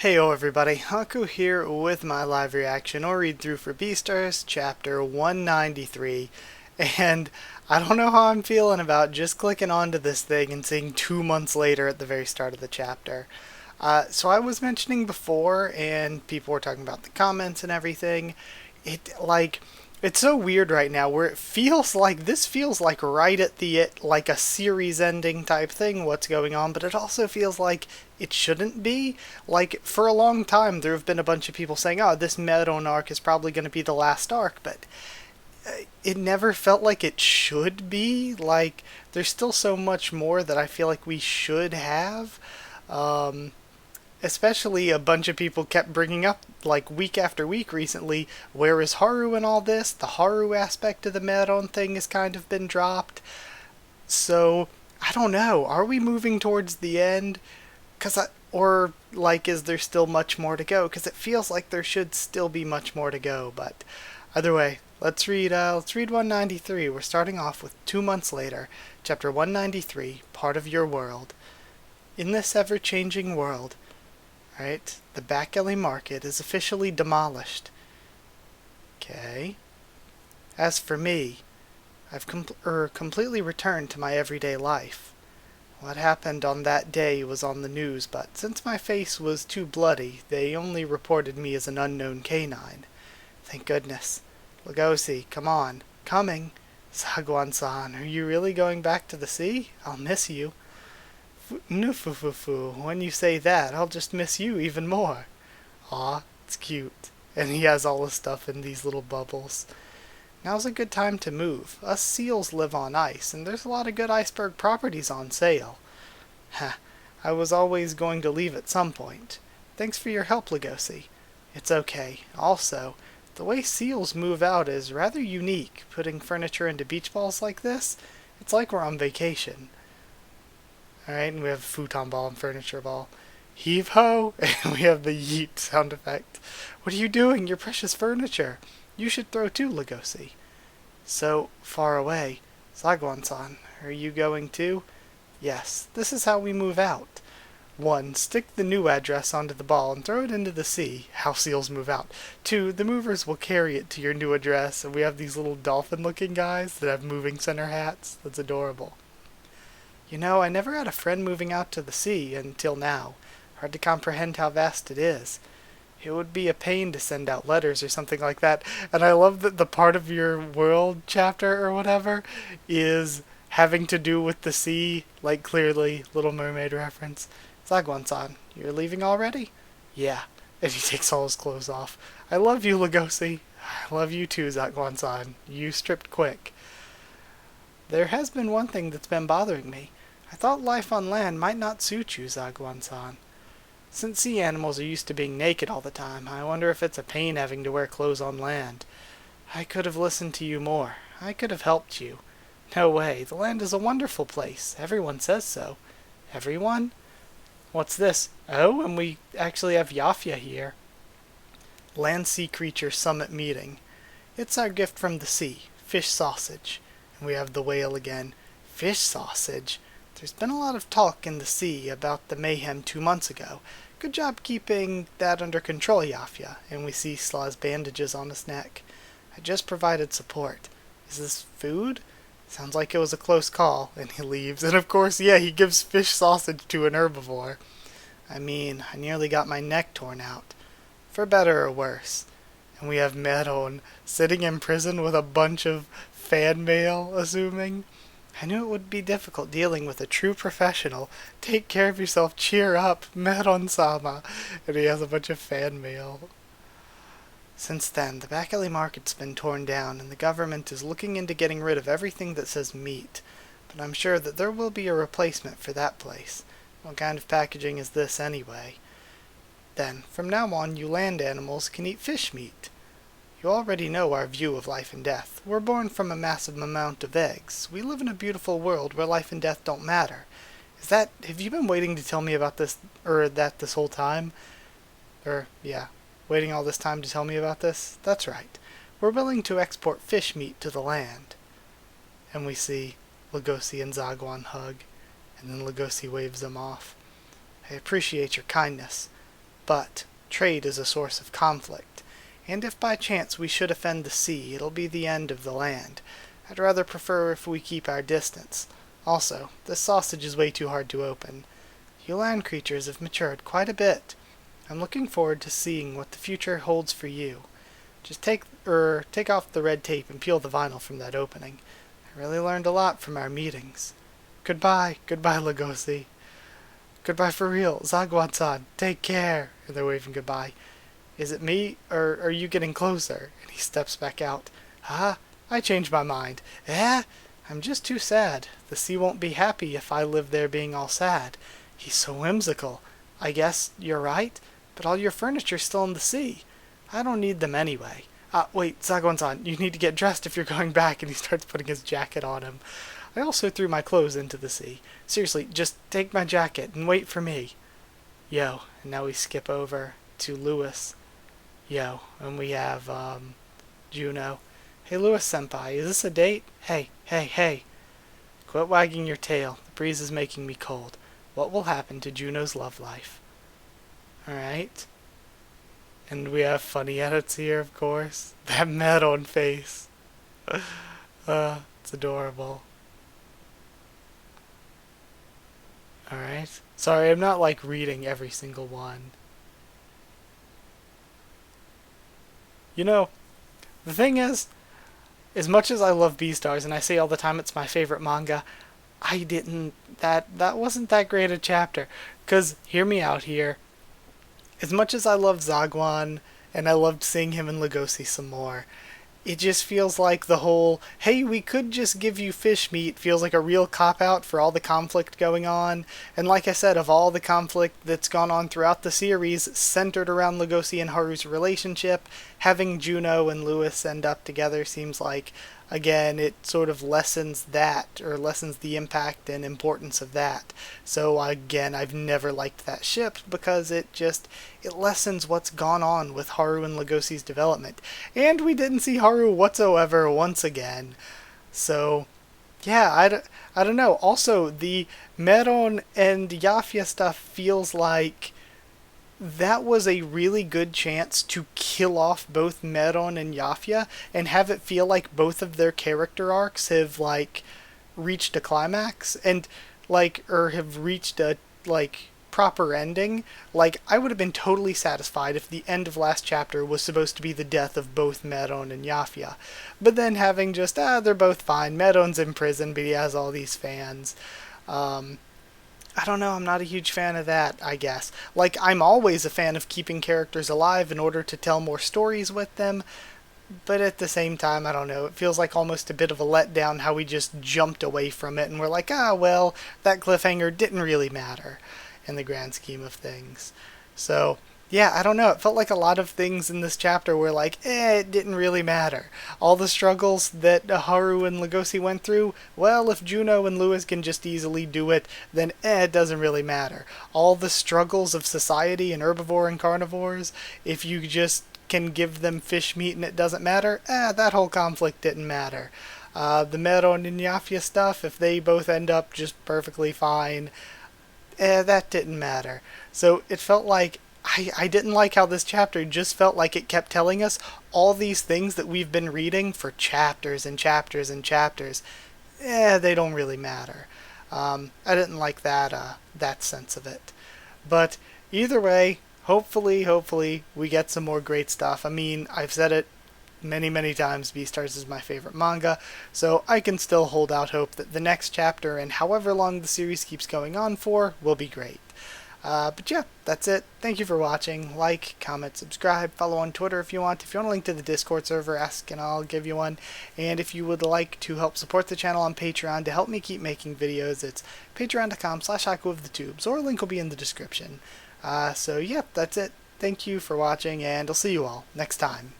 Heyo everybody, Haku here with my live reaction or read through for Beastars chapter 193, and I don't know how I'm feeling about just clicking onto this thing and seeing 2 months later at the very start of the chapter. So I was mentioning before, and people were talking about the comments and everything, it's so weird right now where this feels like right at the like a series ending type thing what's going on, but it also feels like it shouldn't be. Like for a long time there have been a bunch of people saying, "Oh, this Meron arc is probably going to be the last arc," but it never felt like it should be. Like there's still so much more that I feel like we should have. Um, Especially a bunch of people kept bringing up, like week after week recently, where is Haru in all this? The Haru aspect of the Meron thing has kind of been dropped. So, I don't know. Are we moving towards the end? Or, like, is there still much more to go? Because it feels like there should still be much more to go. But either way, let's read 193. We're starting off with 2 months later, chapter 193, Part of Your World. In this ever-changing world, right? The back alley market is officially demolished. Okay. As for me, I've completely returned to my everyday life. What happened on that day was on the news, but since my face was too bloody, they only reported me as an unknown canine. Thank goodness. Lugosi, come on. Coming. Sagwan-san, are you really going back to the sea? I'll miss you. Nufufufu, when you say that, I'll just miss you even more. Aw, it's cute. And he has all his stuff in these little bubbles. Now's a good time to move. Us seals live on ice, and there's a lot of good iceberg properties on sale. Heh, I was always going to leave at some point. Thanks for your help, Lugosi. It's okay. Also, the way seals move out is rather unique. Putting furniture into beach balls like this, it's like we're on vacation. Alright, and we have a futon ball and furniture ball. Heave ho! And we have the yeet sound effect. What are you doing? Your precious furniture. You should throw too, Lugosi. So far away. Sagwan-san, are you going too? Yes, this is how we move out. 1. Stick the new address onto the ball and throw it into the sea. How seals move out. 2. The movers will carry it to your new address, and we have these little dolphin-looking guys that have moving center hats. That's adorable. You know, I never had a friend moving out to the sea until now. Hard to comprehend how vast it is. It would be a pain to send out letters or something like that. And I love that the part of your world chapter or whatever is having to do with the sea, like clearly Little Mermaid reference. Sagwan-san, you're leaving already? Yeah. And he takes all his clothes off. I love you, Lugosi. I love you too, Sagwan-san. You stripped quick. There has been one thing that's been bothering me. I thought life on land might not suit you, Sagwan-san. Since sea animals are used to being naked all the time, I wonder if it's a pain having to wear clothes on land. I could have listened to you more. I could have helped you. No way, the land is a wonderful place. Everyone says so. Everyone? What's this? Oh, and we actually have Yafia here. Land Sea Creature Summit Meeting. It's our gift from the sea. Fish sausage. And we have the whale again. Fish sausage? There's been a lot of talk in the sea about the mayhem 2 months ago. Good job keeping that under control, Yafia. And we see Slaw's bandages on his neck. I just provided support. Is this food? Sounds like it was a close call. And he leaves. And of course, yeah, he gives fish sausage to an herbivore. I mean, I nearly got my neck torn out. For better or worse. And we have Meron sitting in prison with a bunch of fan mail, assuming. I knew it would be difficult dealing with a true professional. Take care of yourself, cheer up, Meron-sama. And he has a bunch of fan mail. Since then, the back alley market's been torn down, and the government is looking into getting rid of everything that says meat. But I'm sure that there will be a replacement for that place. What kind of packaging is this, anyway? Then, from now on, you land animals can eat fish meat. You already know our view of life and death. We're born from a massive amount of eggs. We live in a beautiful world where life and death don't matter. Have you been waiting to tell me about this, or that this whole time? Yeah, waiting all this time to tell me about this? That's right. We're willing to export fish meat to the land. And we see Lugosi and Zagwan hug, and then Lugosi waves them off. I appreciate your kindness. But trade is a source of conflict, and if by chance we should offend the sea, it'll be the end of the land. I'd rather prefer if we keep our distance. Also, this sausage is way too hard to open. You land creatures have matured quite a bit. I'm looking forward to seeing what the future holds for you. Just take off the red tape and peel the vinyl from that opening. I really learned a lot from our meetings. Goodbye, Lugosi. Goodbye for real, Zagwan-san, take care. And they're waving goodbye. Is it me, or are you getting closer? And he steps back out. I changed my mind. I'm just too sad. The sea won't be happy if I live there being all sad. He's so whimsical. I guess you're right, but all your furniture's still in the sea. I don't need them anyway. Wait, Zagwan-san, you need to get dressed if you're going back. And he starts putting his jacket on him. I also threw my clothes into the sea. Seriously, just take my jacket and wait for me. Yo, and now we skip over to Lewis. Yo, and we have, Juno. Hey, Lewis-senpai, is this a date? Hey. Quit wagging your tail. The breeze is making me cold. What will happen to Juno's love life? Alright. And we have funny edits here, of course. That Meron face. It's adorable. Alright. Sorry, I'm not like reading every single one. You know, the thing is, as much as I love Beastars, and I say all the time it's my favorite manga, that wasn't that great a chapter. 'Cause, hear me out here, as much as I love Zagwan, and I loved seeing him in Lugosi some more, it just feels like the whole, hey, we could just give you fish meat, feels like a real cop-out for all the conflict going on. And like I said, of all the conflict that's gone on throughout the series, centered around Lugosi and Haru's relationship, having Juno and Lewis end up together seems like, again, it sort of lessens that, or lessens the impact and importance of that. So again, I've never liked that ship because it lessens what's gone on with Haru and Lugosi's development. And we didn't see Haru whatsoever once again. So, yeah, I don't know. Also, the Meron and Yafia stuff feels like that was a really good chance to kill off both Meron and Yafia and have it feel like both of their character arcs have, like, reached a climax and, like, or have reached a, like, proper ending. Like, I would have been totally satisfied if the end of last chapter was supposed to be the death of both Meron and Yafia. But then having just, they're both fine. Meron's in prison, but he has all these fans. I don't know, I'm not a huge fan of that, I guess. Like, I'm always a fan of keeping characters alive in order to tell more stories with them, but at the same time, I don't know, it feels like almost a bit of a letdown how we just jumped away from it and we're like, well, that cliffhanger didn't really matter in the grand scheme of things. So, yeah, I don't know, it felt like a lot of things in this chapter were like, it didn't really matter. All the struggles that Haru and Lugosi went through, well, if Juno and Lewis can just easily do it, then it doesn't really matter. All the struggles of society and herbivore and carnivores, if you just can give them fish meat and it doesn't matter, that whole conflict didn't matter. The Meron and Yafia stuff, if they both end up just perfectly fine, that didn't matter. So it felt like I didn't like how this chapter just felt like it kept telling us all these things that we've been reading for chapters and chapters and chapters. They don't really matter. I didn't like that sense of it. But either way, hopefully we get some more great stuff. I mean, I've said it many times, Beastars is my favorite manga, so I can still hold out hope that the next chapter and however long the series keeps going on for will be great. But yeah, that's it. Thank you for watching. Like, comment, subscribe, follow on Twitter if you want. If you want a link to the Discord server, ask and I'll give you one. And if you would like to help support the channel on Patreon to help me keep making videos, it's patreon.com/HakuOfTheTubes, or a link will be in the description. So yeah, that's it. Thank you for watching, and I'll see you all next time.